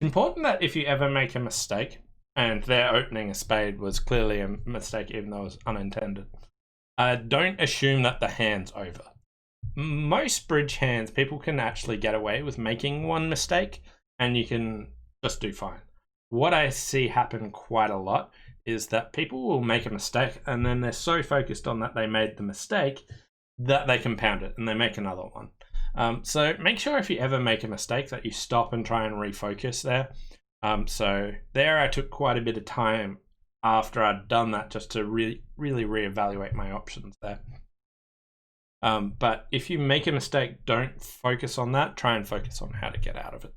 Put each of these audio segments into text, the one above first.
Important that if you ever make a mistake, and their opening a spade was clearly a mistake even though it was unintended, don't assume that the hand's over. Most bridge hands, people can actually get away with making one mistake and you can just do fine. What I see happen quite a lot is that people will make a mistake and then they're so focused on that they made the mistake that they compound it and they make another one. So make sure if you ever make a mistake that you stop and try and refocus there. So there I took quite a bit of time after I'd done that just to really reevaluate my options there. But if you make a mistake, don't focus on that. Try and focus on how to get out of it.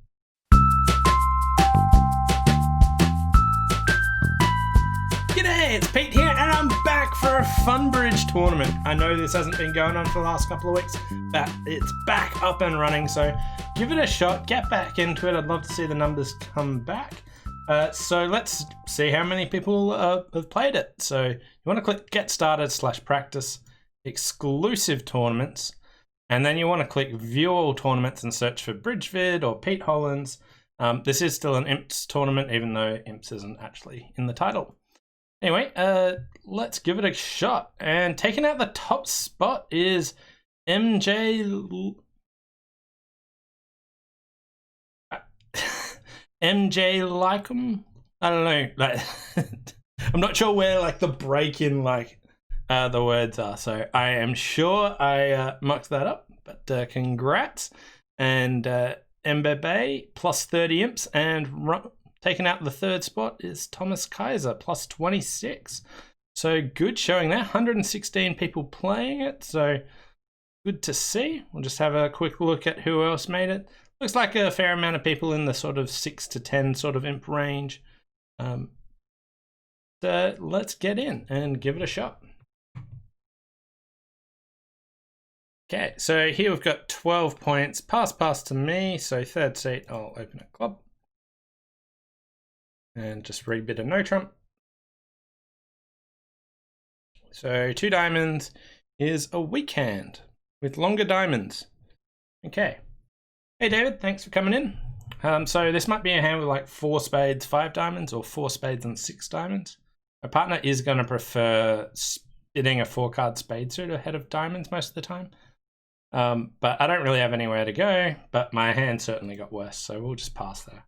G'day, it's Pete here, and I'm back for a fun bridge tournament. I know this hasn't been going on for the last couple of weeks, but it's back up and running, so give it a shot, get back into it. I'd love to see the numbers come back. So let's see how many people have played it. So you want to click Get Started/Practice, Exclusive Tournaments, and then you want to click View All Tournaments and search for BridgeVid or Pete Hollins. This is still an Imps tournament, even though Imps isn't actually in the title. Anyway, let's give it a shot. And taking out the top spot is MJ Lycum. I don't know. Like, I'm not sure where like the break in like the words are. So I am sure I mucked that up. But congrats. And Mbebe plus 30 imps, and taking out the third spot is Thomas Kaiser plus 26. So good showing there. 116 people playing it. So good to see. We'll just have a quick look at who else made it. Looks like a fair amount of people in the sort of 6 to 10 sort of imp range. So let's get in and give it a shot. Okay, so here we've got 12 points. Pass to me. So third seat, I'll open a club. And just rebid a no trump. So 2 diamonds is a weak hand with longer diamonds. Okay. Hey David, thanks for coming in. So this might be a hand with like 4 spades, 5 diamonds, or 4 spades and 6 diamonds. My partner is going to prefer spitting a 4-card spade suit ahead of diamonds most of the time. But I don't really have anywhere to go, but my hand certainly got worse, so we'll just pass there.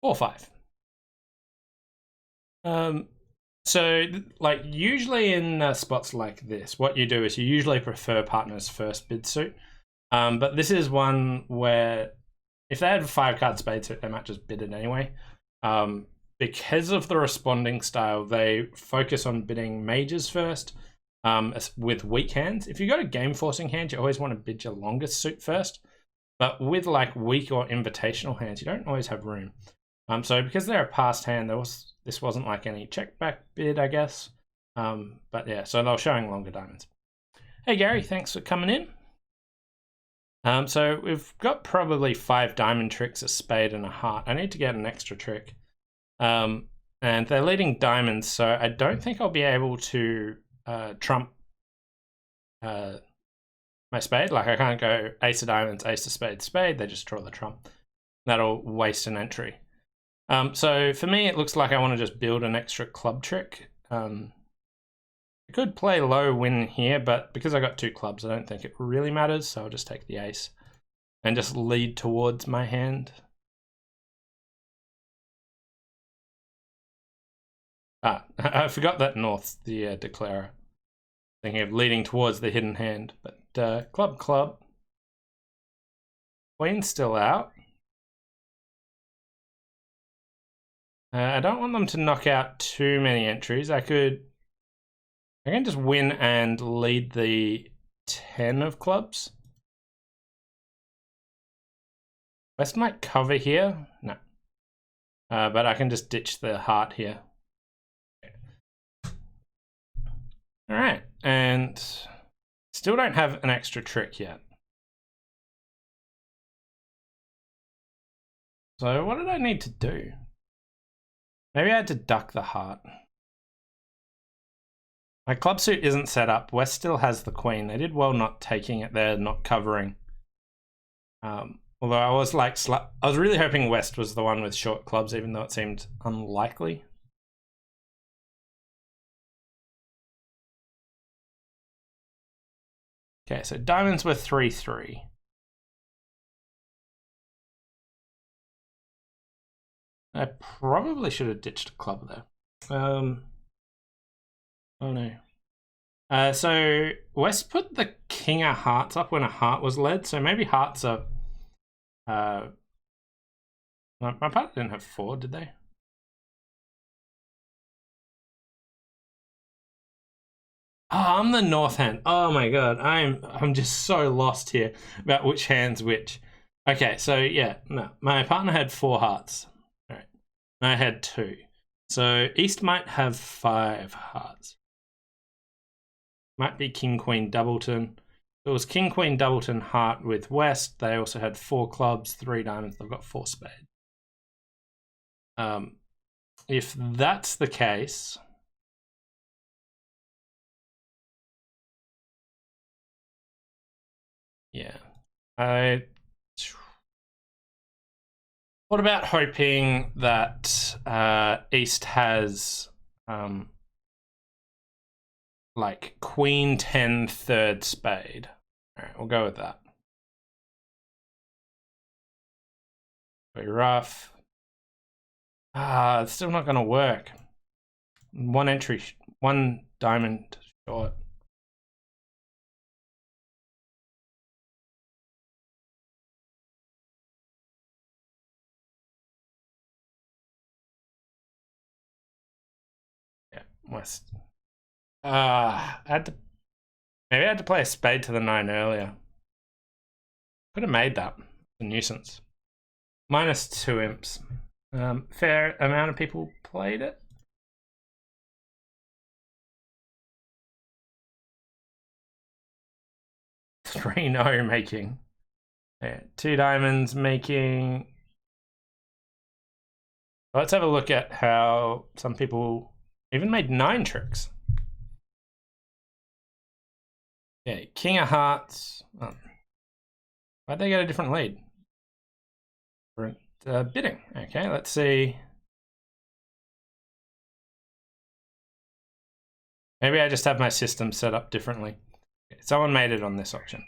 4-5. So like usually in spots like this, what you do is you usually prefer partner's first bid suit. But this is one where if they had a 5-card spade suit, they might just bid it anyway. Because of the responding style, they focus on bidding majors first with weak hands. If you've got a game forcing hand, you always want to bid your longest suit first. But with like weak or invitational hands, you don't always have room. So because they're a passed hand, this wasn't like any check back bid, I guess. But yeah, so they were showing longer diamonds. Hey Gary, thanks for coming in. So we've got probably 5 diamond tricks, a spade and a heart. I need to get an extra trick. And they're leading diamonds, so I don't think I'll be able to trump my spade. Like I can't go ace of diamonds, ace of spades, spade. They just draw the trump. That'll waste an entry. So for me, it looks like I want to just build an extra club trick. I could play low win here, but because I got 2 clubs, I don't think it really matters. So I'll just take the ace and just lead towards my hand. I forgot that north's the declarer. Thinking of leading towards the hidden hand, but club. Queen's still out. I don't want them to knock out too many entries. I can just win and lead the 10 of clubs. West might cover here. No. But I can just ditch the heart here. All right, and still don't have an extra trick yet. So what did I need to do? Maybe I had to duck the heart. My club suit isn't set up. West still has the queen. They did well not taking it there, not covering. Although I was like, I was really hoping West was the one with short clubs, even though it seemed unlikely. Okay, so diamonds were 3-3. I probably should have ditched a club there. Oh no. So West put the king of hearts up when a heart was led, so maybe hearts are... my partner didn't have 4, did they? Oh, I'm the north hand. Oh my god, I'm just so lost here about which hand's which. Okay, so yeah, no, my partner had 4 hearts. All right, I had 2. So East might have 5 hearts. Might be King Queen Doubleton. It was King Queen Doubleton heart with West. They also had 4 clubs, 3 diamonds. They've got 4 spades. If that's the case, yeah, what about hoping that East has like Queen 10 third spade? All right, we'll go with that. Very rough. It's still not going to work. 1 entry, 1 diamond short. Yeah, West. I had to, maybe I had to play a spade to the 9 earlier. Could have made that a nuisance. -2 imps. Fair amount of people played it. 3 no making. Yeah, 2 diamonds making. Let's have a look at how some people even made 9 tricks. Yeah, King of Hearts. Oh. Why'd they get a different lead? Different bidding. Okay, let's see. Maybe I just have my system set up differently. Someone made it on this auction.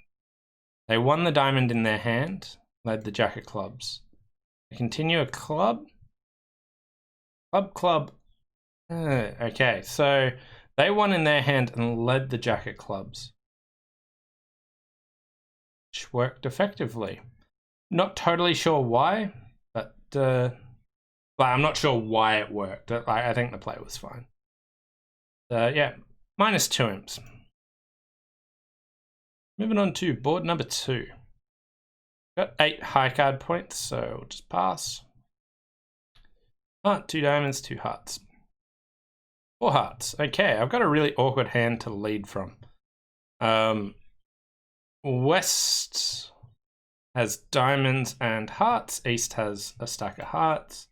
They won the diamond in their hand, led the jack of clubs. They continue a club. Club. Okay, so they won in their hand and led the jack of clubs, which worked effectively. Not totally sure why, but I'm not sure why it worked. I think the play was fine. Yeah, -2 imps. Moving on to board number 2. Got 8 high card points, so we'll just pass. 2 diamonds, 2 hearts. 4 hearts. Okay, I've got a really awkward hand to lead from. West has diamonds and hearts. East has a stack of hearts.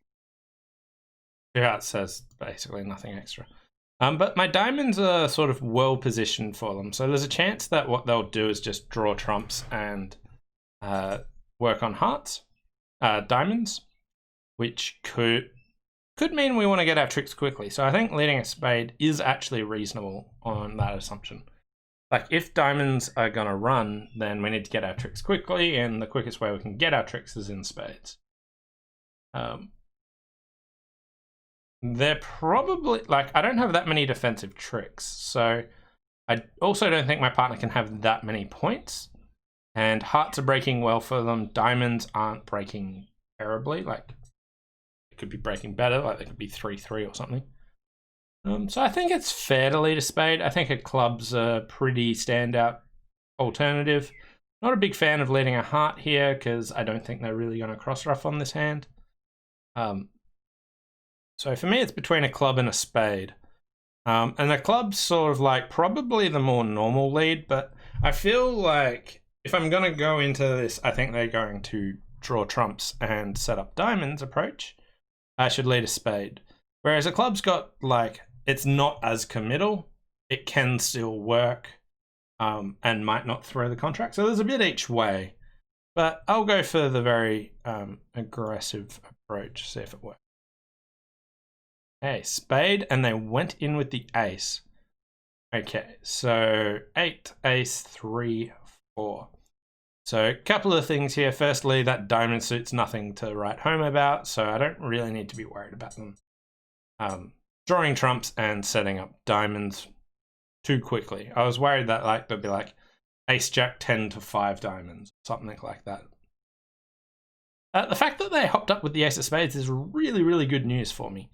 2 hearts has basically nothing extra. But my diamonds are sort of well positioned for them. So there's a chance that what they'll do is just draw trumps and work on hearts, diamonds, which could mean we want to get our tricks quickly. So I think leading a spade is actually reasonable on that assumption. Like if diamonds are going to run, then we need to get our tricks quickly, and the quickest way we can get our tricks is in spades. They're probably, like, I don't have that many defensive tricks, so I also don't think my partner can have that many points. And hearts are breaking well for them. Diamonds aren't breaking terribly. Like, it could be breaking better. Like, they could be 3-3 or something. So I think it's fair to lead a spade. I think a club's a pretty standout alternative. Not a big fan of leading a heart here because I don't think they're really going to cross rough on this hand. So for me, it's between a club and a spade. And the club's sort of like probably the more normal lead, but I feel like if I'm going to go into this, I think they're going to draw trumps and set up diamonds approach. I should lead a spade. Whereas a club's got, like, it's not as committal. It can still work and might not throw the contract. So there's a bit each way. But I'll go for the very aggressive approach, see if it works. Okay, spade, and they went in with the ace. Okay, so 8, ace, 3, 4. So a couple of things here. Firstly, that diamond suit's nothing to write home about, so I don't really need to be worried about them drawing trumps and setting up diamonds too quickly. I was worried that like there'd be like ace jack 10 to 5 diamonds, something like that. The fact that they hopped up with the ace of spades is really, really good news for me.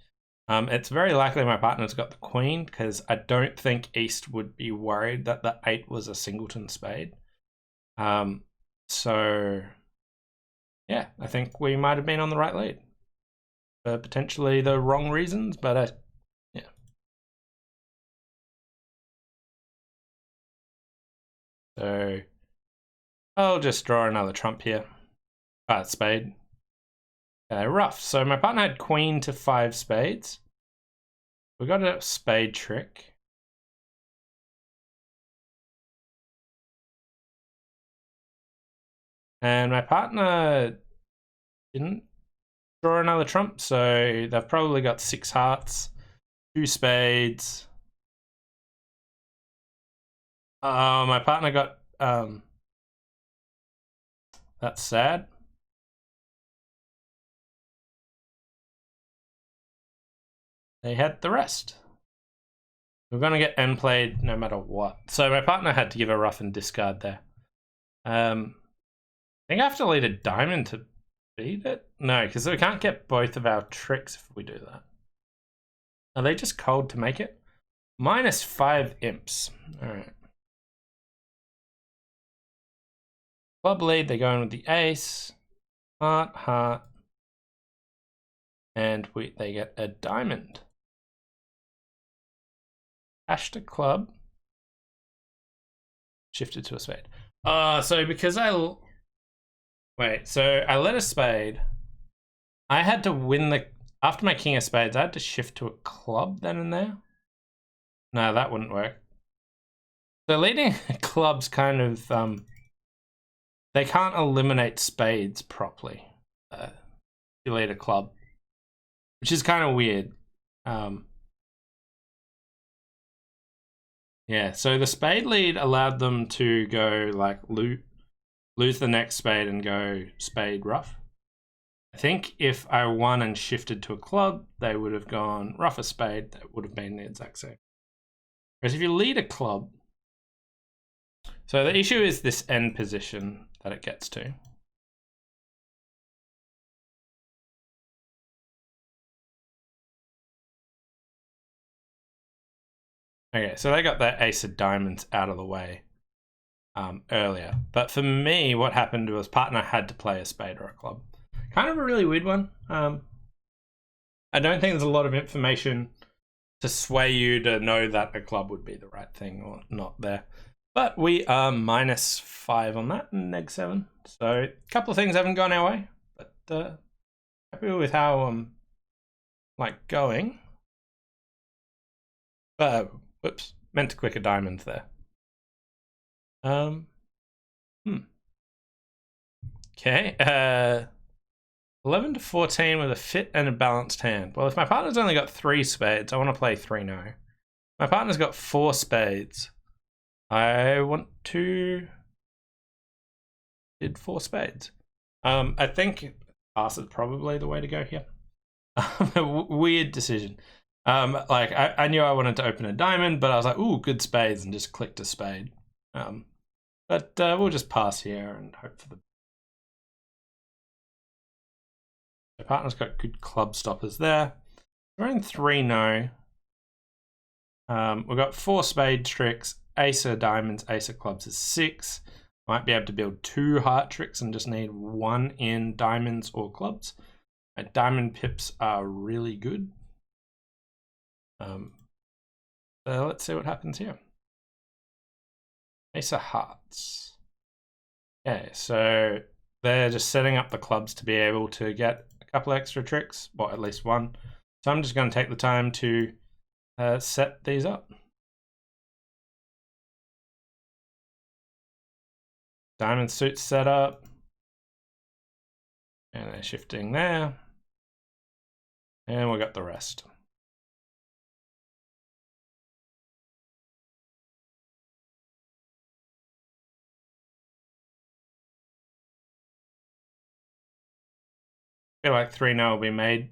It's very likely my partner's got the queen, because I don't think East would be worried that the 8 was a singleton spade. So, yeah, I think we might have been on the right lead. For potentially the wrong reasons, but yeah. So, I'll just draw another trump here. Spade. Okay, rough. So my partner had queen to 5 spades. We got a spade trick. And my partner didn't draw another trump, so they've probably got 6 hearts, 2 spades. My partner got that's sad. They had the rest. We're gonna get end played no matter what. So my partner had to give a rough and discard there. I think I have to lead a diamond to beat it? No, because we can't get both of our tricks if we do that. Are they just cold to make it? -5 imps. Alright. Club lead, they go in with the ace. Heart, heart. And they get a diamond. Cash to club. Shifted to a spade. So because wait, so I led a spade. I had to win after my king of spades, I had to shift to a club then and there. No, that wouldn't work. So leading clubs kind of, they can't eliminate spades properly. You lead a club, which is kind of weird. Yeah, so the spade lead allowed them to go like lose the next spade and go spade rough. I think if I won and shifted to a club, they would have gone rough a spade. That would have been the exact same. Whereas if you lead a club, so the issue is this end position that it gets to. Okay, so they got that ace of diamonds out of the way earlier. But for me, what happened was partner had to play a spade or a club. Kind of a really weird one. I don't think there's a lot of information to sway you to know that a club would be the right thing or not there. But we are -5 on that, -7. So a couple of things haven't gone our way, but happy with how I'm like going. Whoops, meant to click a diamond there. Okay, 11 to 14 with a fit and a balanced hand. Well, if my partner's only got 3 spades, I want to play 3 no. My partner's got 4 spades. I want to did 4 spades. I think pass is probably the way to go here. Weird decision. Like I knew I wanted to open a diamond, but I was like, ooh, good spades, and just clicked a spade. But we'll just pass here and hope for the. My partner's got good club stoppers there. We're in 3 no. We've got 4 spade tricks, ace of diamonds, ace of clubs is 6. Might be able to build 2 heart tricks and just need 1 in diamonds or clubs. My diamond pips are really good. So let's see what happens here. Ace of hearts. Okay, so they're just setting up the clubs to be able to get a couple extra tricks, well, at least 1. So I'm just going to take the time to set these up. Diamond suit set up. shifting there. And we got the rest. I feel like 3-0 will be made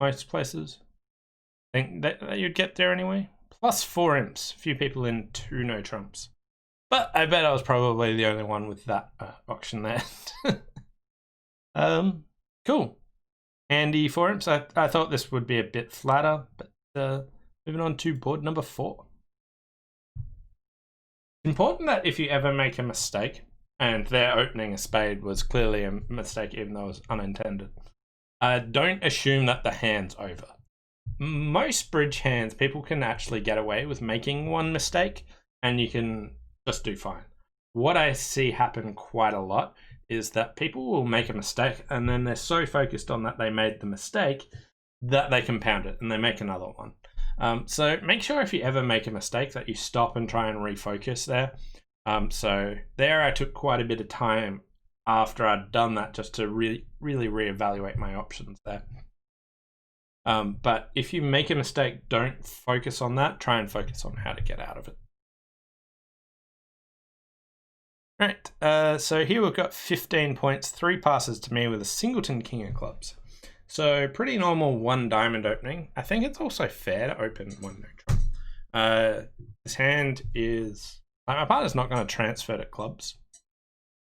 most places. I think that you'd get there anyway. Plus 4 imps. Few people in 2 no trumps. But I bet I was probably the only one with that auction there. Cool. Handy 4 imps. I thought this would be a bit flatter, but moving on to board number 4. It's important that if you ever make a mistake, and their opening a spade was clearly a mistake even though it was unintended, don't assume that the hand's over. Most bridge hands, people can actually get away with making one mistake and you can just do fine. What I see happen quite a lot is that people will make a mistake and then they're so focused on that they made the mistake that they compound it and they make another one. So make sure if you ever make a mistake that you stop and try and refocus there. So there I took quite a bit of time after I'd done that just to really reevaluate my options there. But if you make a mistake, don't focus on that. Try and focus on how to get out of it. Right, so here we've got 15 points, 3 passes to me with a singleton king of clubs. So pretty normal 1 diamond opening. I think it's also fair to open 1 neutral. This hand is... my partner's not going to transfer to clubs.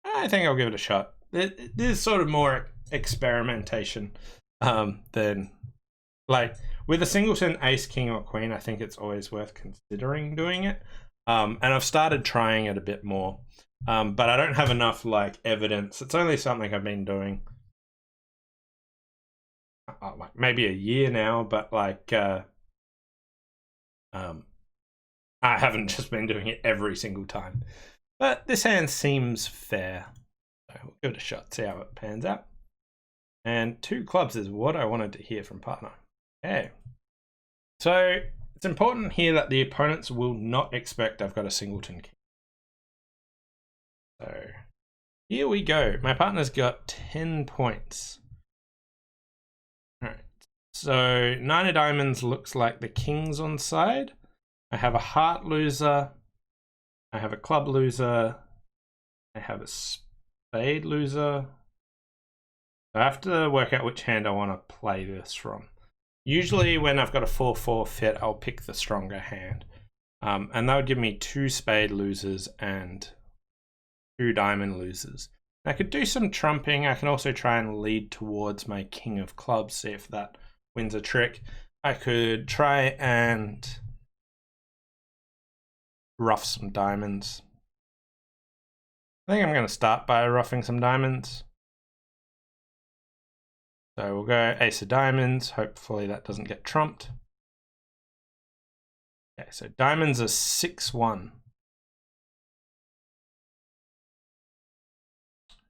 I think I'll give it a shot. This is sort of more experimentation than... like, with a singleton ace, king, or queen, I think it's always worth considering doing it. And I've started trying it a bit more. But I don't have enough like evidence. It's only something I've been doing like maybe a year now, but like I haven't just been doing it every single time. But this hand seems fair. So we'll give it a shot, see how it pans out. And 2 clubs is what I wanted to hear from partner. Okay. So it's important here that the opponents will not expect I've got a singleton king. So here we go. My partner's got 10 points. All right. So 9 of diamonds looks like the king's on side. I have a heart loser. I have a club loser. I have a spade loser. I have to work out which hand I want to play this from. Usually when I've got a 4-4 fit, I'll pick the stronger hand. And that would give me 2 spade losers and 2 diamond losers. I could do some trumping. I can also try and lead towards my king of clubs, see if that wins a trick. I could try and rough some diamonds. I think I'm going to start by roughing some diamonds. So we'll go ace of diamonds. Hopefully that doesn't get trumped. Okay, so diamonds are 6-1.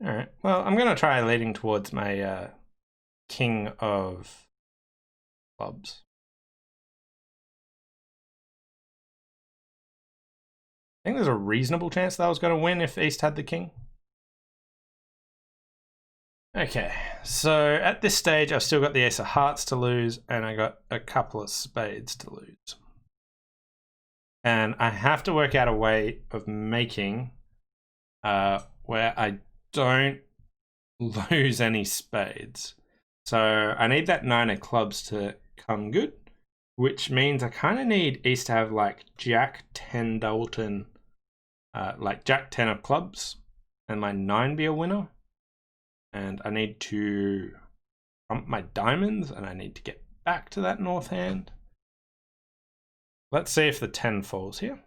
All right, well, I'm going to try leading towards my king of clubs. I think there's a reasonable chance that I was going to win if East had the king. Okay, so at this stage, I've still got the ace of hearts to lose, and I got a couple of spades to lose. And I have to work out a way of making where I don't lose any spades. So I need that 9 of clubs to come good, which means I kind of need East to have like Jack 10 Doubleton, like Jack 10 of clubs, and my 9 be a winner. And I need to trump my diamonds, and I need to get back to that north hand. Let's see if the 10 falls here.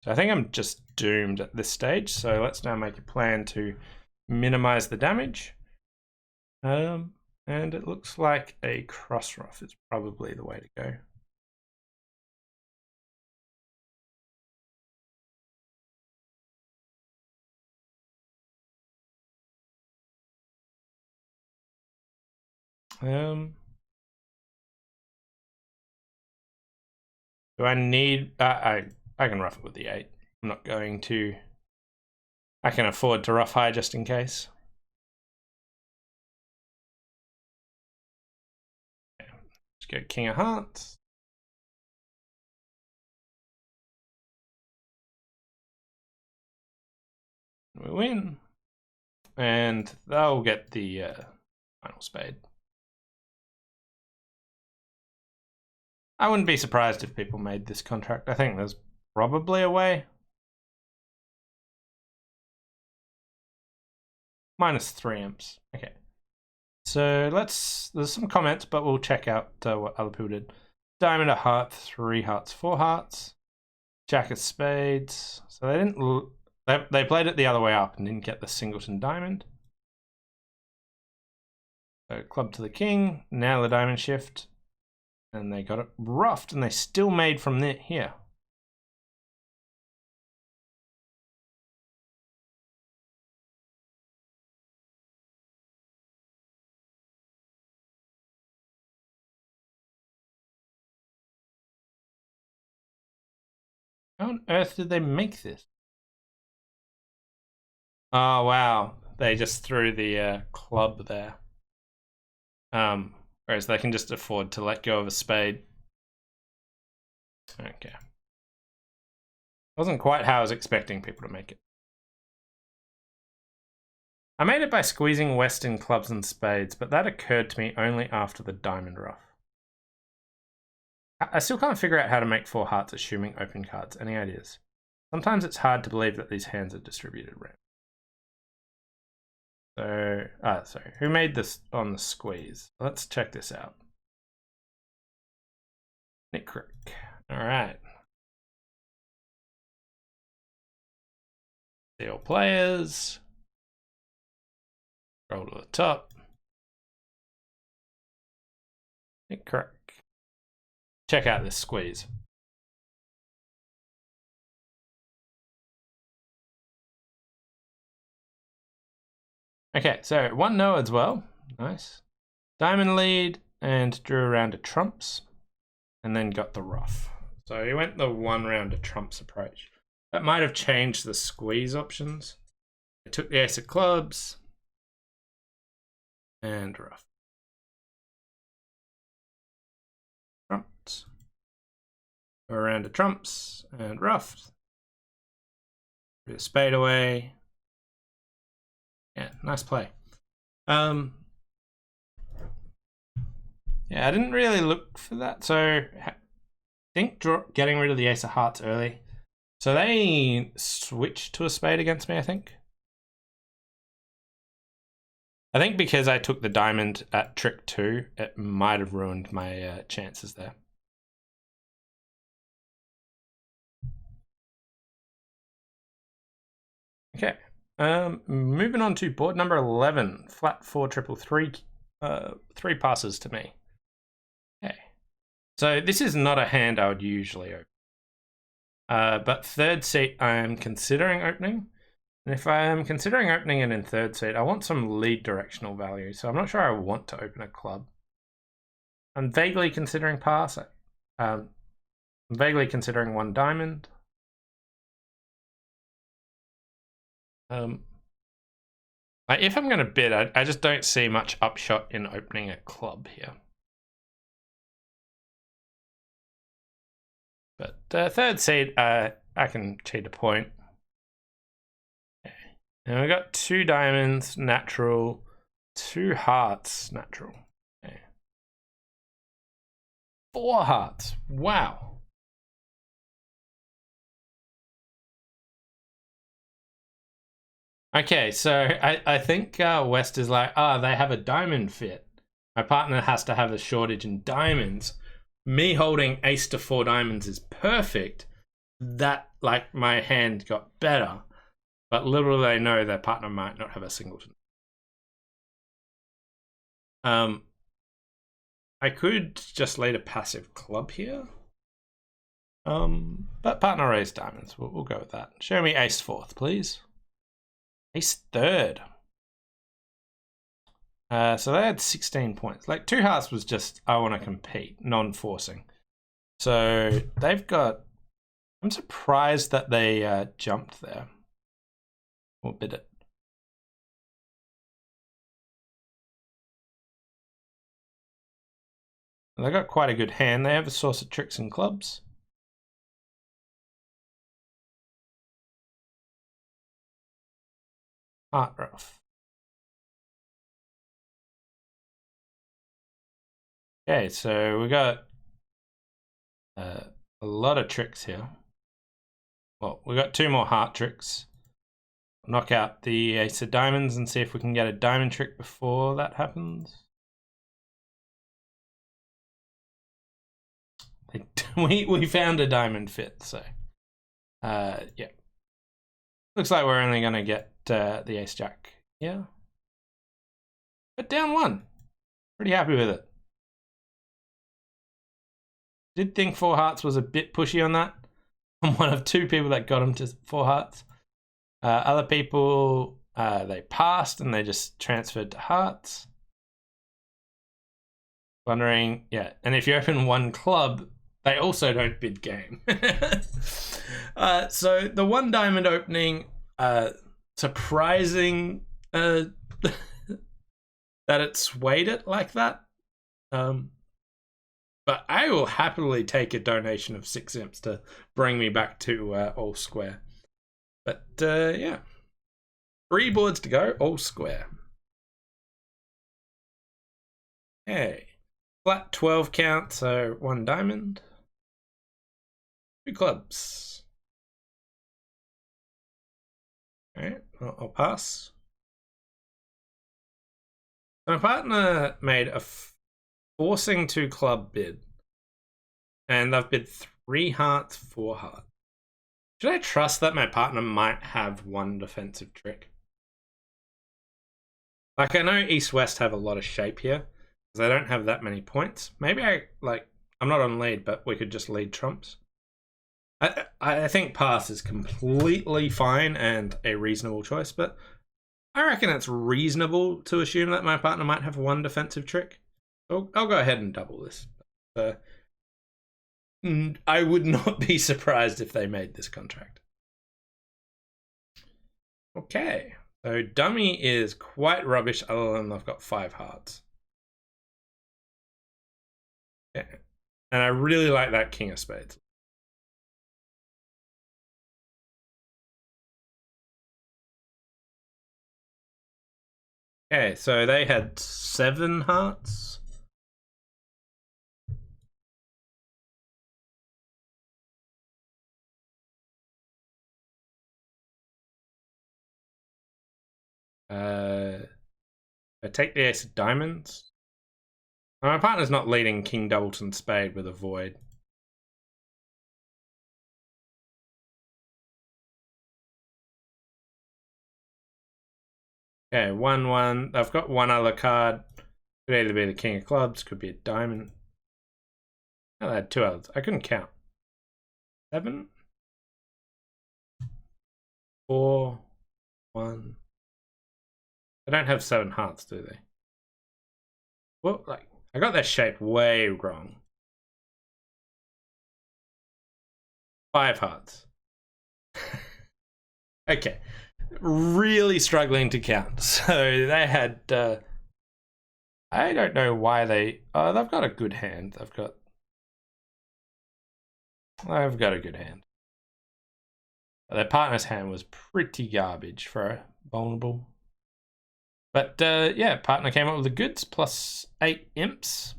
So I think I'm just doomed at this stage. So let's now make a plan to minimize the damage. And it looks like a cross ruff is probably the way to go. Do I need... I can rough it with the 8. I'm not going to... I can afford to rough high just in case. Let's go King of Hearts. We win. And they'll get the final spade. I wouldn't be surprised if people made this contract. I think there's probably a way. -3 imps. Okay. So there's some comments, but we'll check out what other people did. Diamond a heart, 3 hearts, 4 hearts. Jack of spades. So they didn't, they played it the other way up and didn't get the singleton diamond. So club to the king, now the diamond shift. And they got it roughed, and they still made from here. How on earth did they make this? Oh, wow. They just threw the club there. Whereas they can just afford to let go of a spade. Okay. Wasn't quite how I was expecting people to make it. I made it by squeezing West in clubs and spades, but that occurred to me only after the diamond rough. I still can't figure out how to make 4 hearts assuming open cards. Any ideas? Sometimes it's hard to believe that these hands are distributed random. So, sorry, who made this on the squeeze? Let's check this out. Nick Crick. All right. See all players. Scroll to the top. Nick Crick. Check out this squeeze. Okay, so 1 no as well. Nice. Diamond lead and drew a round of trumps and then got the rough. So he went the 1 round of trumps approach. That might have changed the squeeze options. I took the ace of clubs and rough. Trumps. A round of trumps and roughed. Threw the spade away. Yeah, nice play. Yeah, I didn't really look for that. So I think getting rid of the ace of hearts early. So they switched to a spade against me, I think. I think because I took the diamond at trick 2, it might have ruined my chances there. Okay. Moving on to board number 11, flat 4 triple 3, 3 passes to me. Okay, so this is not a hand I would usually open, but third seat I am considering opening, and if I am considering opening it in third seat, I want some lead directional value, so I'm not sure I want to open a club. I'm vaguely considering pass. I'm vaguely considering 1 diamond. If I'm going to bid, I just don't see much upshot in opening a club here. But third seed, I can cheat a point. Okay. And we got 2 diamonds, natural, 2 hearts, natural. Okay. 4 hearts. Wow. Okay, so I think West is like, they have a diamond fit. My partner has to have a shortage in diamonds. Me holding ace to 4 diamonds is perfect. That, like, my hand got better. But little they know their partner might not have a singleton. I could just lead a passive club here. But partner raised diamonds. We'll go with that. Show me ace 4th, please. Ace 3rd. So they had 16 points. Like 2 hearts was just, I want to compete, non-forcing. So they've got, I'm surprised that they jumped there. Or bid it. They got quite a good hand. They have a source of tricks and clubs. Heart rough. Okay, so we got a lot of tricks here. Well, we got 2 more heart tricks. Knock out the ace of diamonds and see if we can get a diamond trick before that happens. We found a diamond fit, so yeah. Looks like we're only gonna get the ace jack here. But down 1. Pretty happy with it. Did think 4 hearts was a bit pushy on that. I'm one of 2 people that got him to 4 hearts. Other people, they passed and they just transferred to hearts. Wondering, yeah. And if you open 1 club, they also don't bid game. So the 1 diamond opening, surprising that it swayed it like that. But I will happily take a donation of 6 imps to bring me back to all square. But yeah, 3 boards to go, all square. Okay, flat 12 count, so 1 diamond, 2 clubs. All right, I'll pass. My partner made a forcing 2 club bid, and they've bid 3 hearts, 4 hearts. Should I trust that my partner might have 1 defensive trick? Like, I know East-West have a lot of shape here, because they don't have that many points. Maybe I'm not on lead, but we could just lead trumps. I think pass is completely fine and a reasonable choice, but I reckon it's reasonable to assume that my partner might have 1 defensive trick. So I'll go ahead and double this. I would not be surprised if they made this contract. Okay, so dummy is quite rubbish other than they've got 5 hearts. Okay. And I really like that king of spades. Okay, so they had 7 hearts. I take the ace of diamonds. My partner's not leading king doubleton spade with a void. Okay, 1-1. I've got 1 other card. Could either be the king of clubs, could be a diamond. Oh, I had 2 others. I couldn't count. 7, 4, 1. They don't have 7 hearts, do they? Well, like, I got their shape way wrong. 5 hearts. Okay. Really struggling to count. So they had I don't know why they've got a good hand. I've got a good hand. Their partner's hand was pretty garbage for a vulnerable. But yeah, partner came up with the goods plus 8 imps.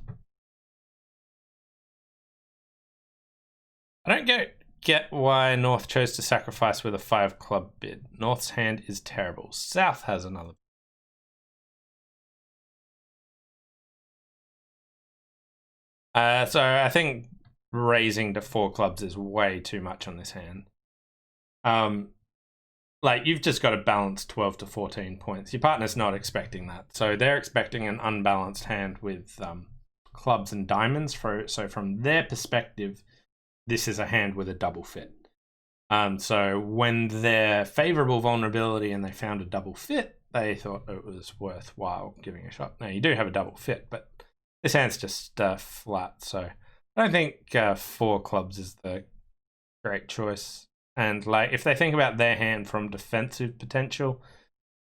I don't get why North chose to sacrifice with a 5 club bid. North's hand is terrible. South has another. So I think raising to 4 clubs is way too much on this hand. Like, you've just got to balance 12 to 14 points. Your partner's not expecting that. So they're expecting an unbalanced hand with clubs and diamonds. So from their perspective, this is a hand with a double fit. So when their favorable vulnerability and they found a double fit, they thought it was worthwhile giving a shot. Now, you do have a double fit, but this hand's just flat. So I don't think 4 clubs is the great choice. And like, if they think about their hand from defensive potential,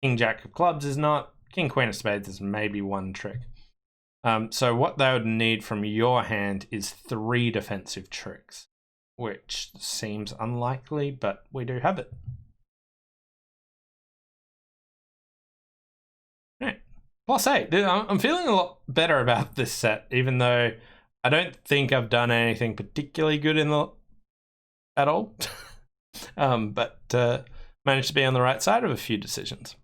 King Jack of clubs is not. King Queen of spades is maybe 1 trick. So what they would need from your hand is 3 defensive tricks, which seems unlikely, but we do have it. Right. +8. I'm feeling a lot better about this set, even though I don't think I've done anything particularly good at all. But managed to be on the right side of a few decisions.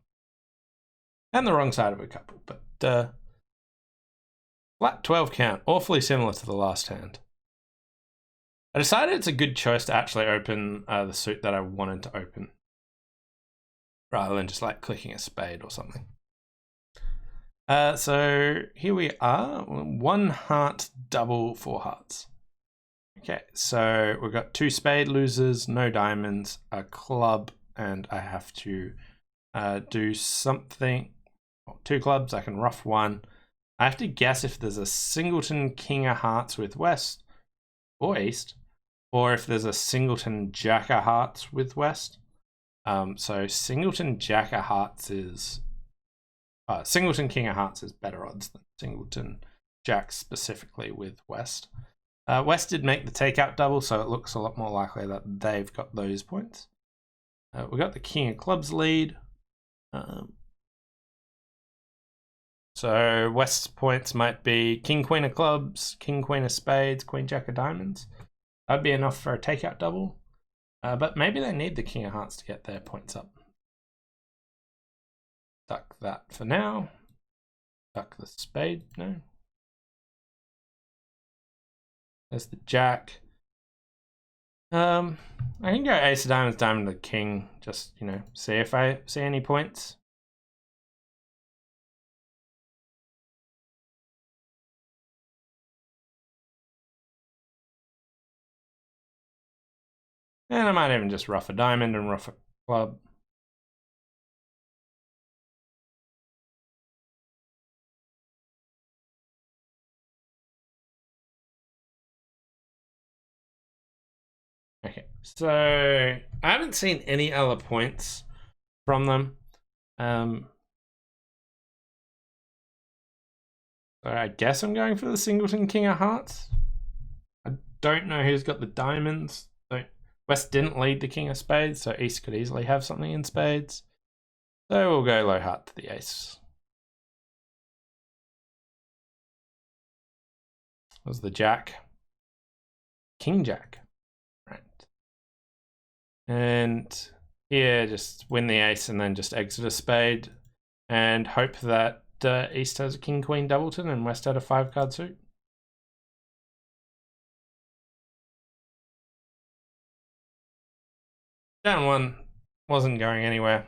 And the wrong side of a couple, but flat 12 count, awfully similar to the last hand. I decided it's a good choice to actually open the suit that I wanted to open, rather than just like clicking a spade or something. So here we are, 1 heart, double 4 hearts. Okay, so we've got 2 spade losers, no diamonds, a club, and I have to do something. 2 clubs, I can ruff 1. I have to guess if there's a singleton king of hearts with west or east, or if there's a singleton jack of hearts with west. So singleton jack of hearts is singleton king of hearts is better odds than singleton jack specifically with west. West did make the takeout double, so it looks a lot more likely that they've got those points. We got the king of clubs lead. So West's points might be king queen of clubs, king queen of spades, queen jack of diamonds. That'd be enough for a takeout double. But maybe they need the king of hearts to get their points up. Duck that for now. Duck the spade, no. There's the jack. I can go ace of diamonds, diamond to the king. Just, see if I see any points. And I might even just ruff a diamond and ruff a club. Okay, so I haven't seen any other points from them. So I guess I'm going for the singleton king of hearts. I don't know who's got the diamonds. So West didn't lead the king of spades, so East could easily have something in spades. So we'll go low heart to the ace. That was the jack. King jack. Right. And here, just win the ace and then just exit a spade and hope that East has a king queen doubleton and West had a 5-card suit. Down 1 wasn't going anywhere.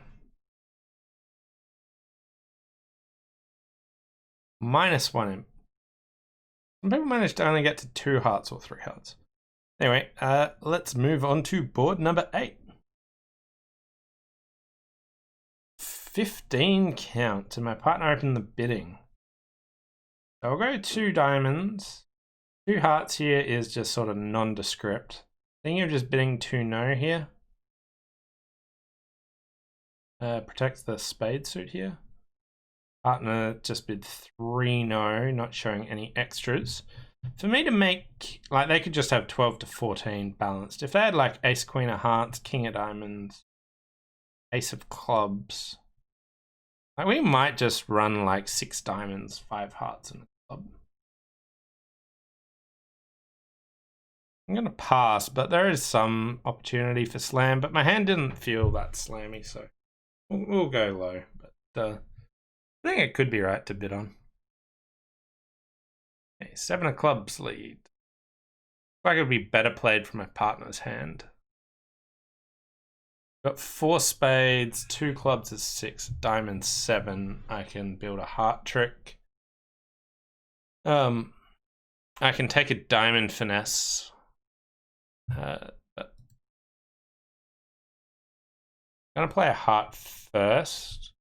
-1. Some people managed to only get to 2 hearts or 3 hearts. Anyway, let's move on to board number 8. 15 count, and my partner opened the bidding. So I'll go 2 diamonds. 2 hearts here is just sort of nondescript. I think you're just bidding 2 no here. Protects the spade suit here. Partner just bid 3 no, not showing any extras. For me to make, like, they could just have 12 to 14 balanced. If they had like ace queen of hearts, king of diamonds, ace of clubs, like we might just run like 6 diamonds, 5 hearts and a club. I'm gonna pass, but there is some opportunity for slam, but my hand didn't feel that slammy, so we'll go low. But I think it could be right to bid on. Okay, 7 of clubs lead. Looks like it would be better played from my partner's hand. Got 4 spades, 2 clubs is 6, diamond 7. I can build a heart trick. I can take a diamond finesse. I'm gonna play a heart first.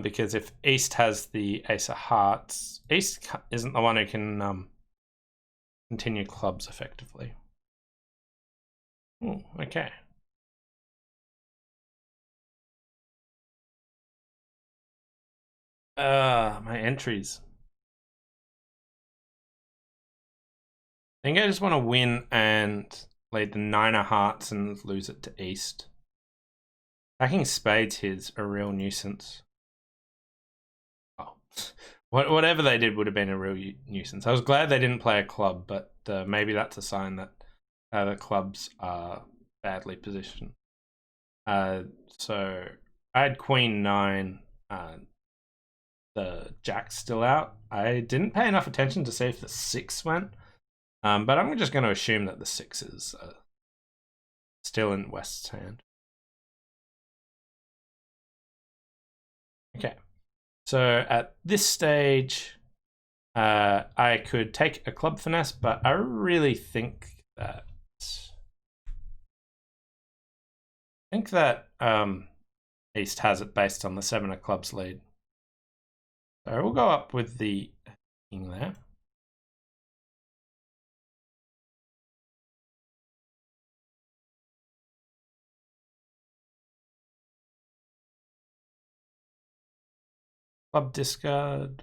Because if East has the ace of hearts, East isn't the one who can continue clubs effectively. Ooh, okay. My entries. think I just want to win and lead the 9 of hearts and lose it to East. Attacking spades here's a real nuisance. Oh, whatever they did would have been a real nuisance. I was glad they didn't play a club, but maybe that's a sign that the clubs are badly positioned. So I had Queen 9. The Jack's still out. I didn't pay enough attention to see if the 6 went, but I'm just going to assume that the 6 is still in West's hand. Okay, so at this stage, I could take a club finesse, but I really think that East has it based on the 7 of clubs lead. So we'll go up with the king there. Club discard.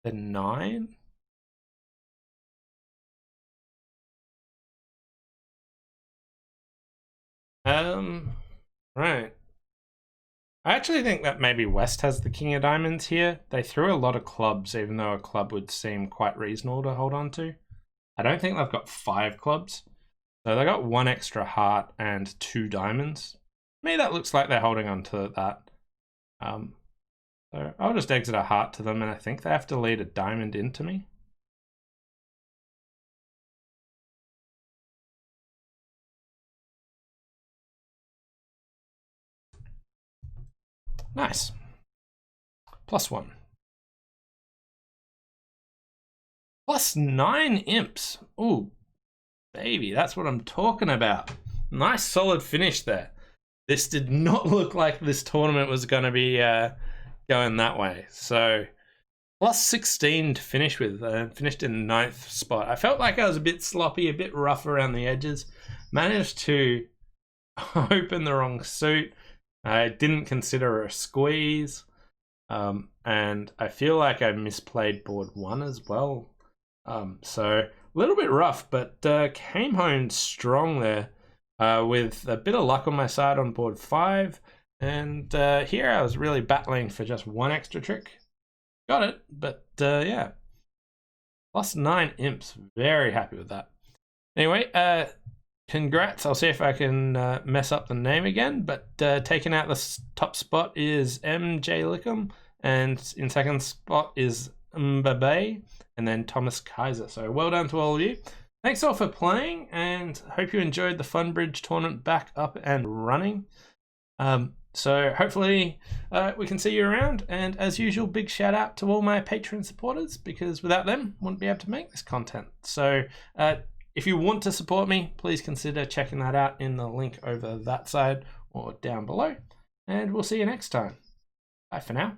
The 9. Right. I actually think that maybe West has the king of diamonds here. They threw a lot of clubs, even though a club would seem quite reasonable to hold on to. I don't think they've got 5 clubs. So they got 1 extra heart and 2 diamonds. To me, that looks like they're holding on to that. So I'll just exit a heart to them, and I think they have to lead a diamond into me. Nice. +1. +9 imps. Ooh, baby, that's what I'm talking about. Nice solid finish there. This did not look like this tournament was going to be going that way. So +16 to finish with. Finished in 9th spot. I felt like I was a bit sloppy, a bit rough around the edges. Managed to open the wrong suit. I didn't consider a squeeze. And I feel like I misplayed board 1 as well. So a little bit rough, but came home strong there with a bit of luck on my side on board 5. And here I was really battling for just 1 extra trick. Got it, but yeah. +9 imps. Very happy with that. Anyway, congrats. I'll see if I can mess up the name again, but taking out the top spot is MJ Lickham, and in second spot is Mbabe, and then Thomas Kaiser. So well done to all of you. Thanks all for playing, and hope you enjoyed the Funbridge tournament back up and running. So hopefully we can see you around, and as usual, big shout out to all my Patreon supporters, because without them, I wouldn't be able to make this content. So if you want to support me, please consider checking that out in the link over that side or down below, and we'll see you next time. Bye for now.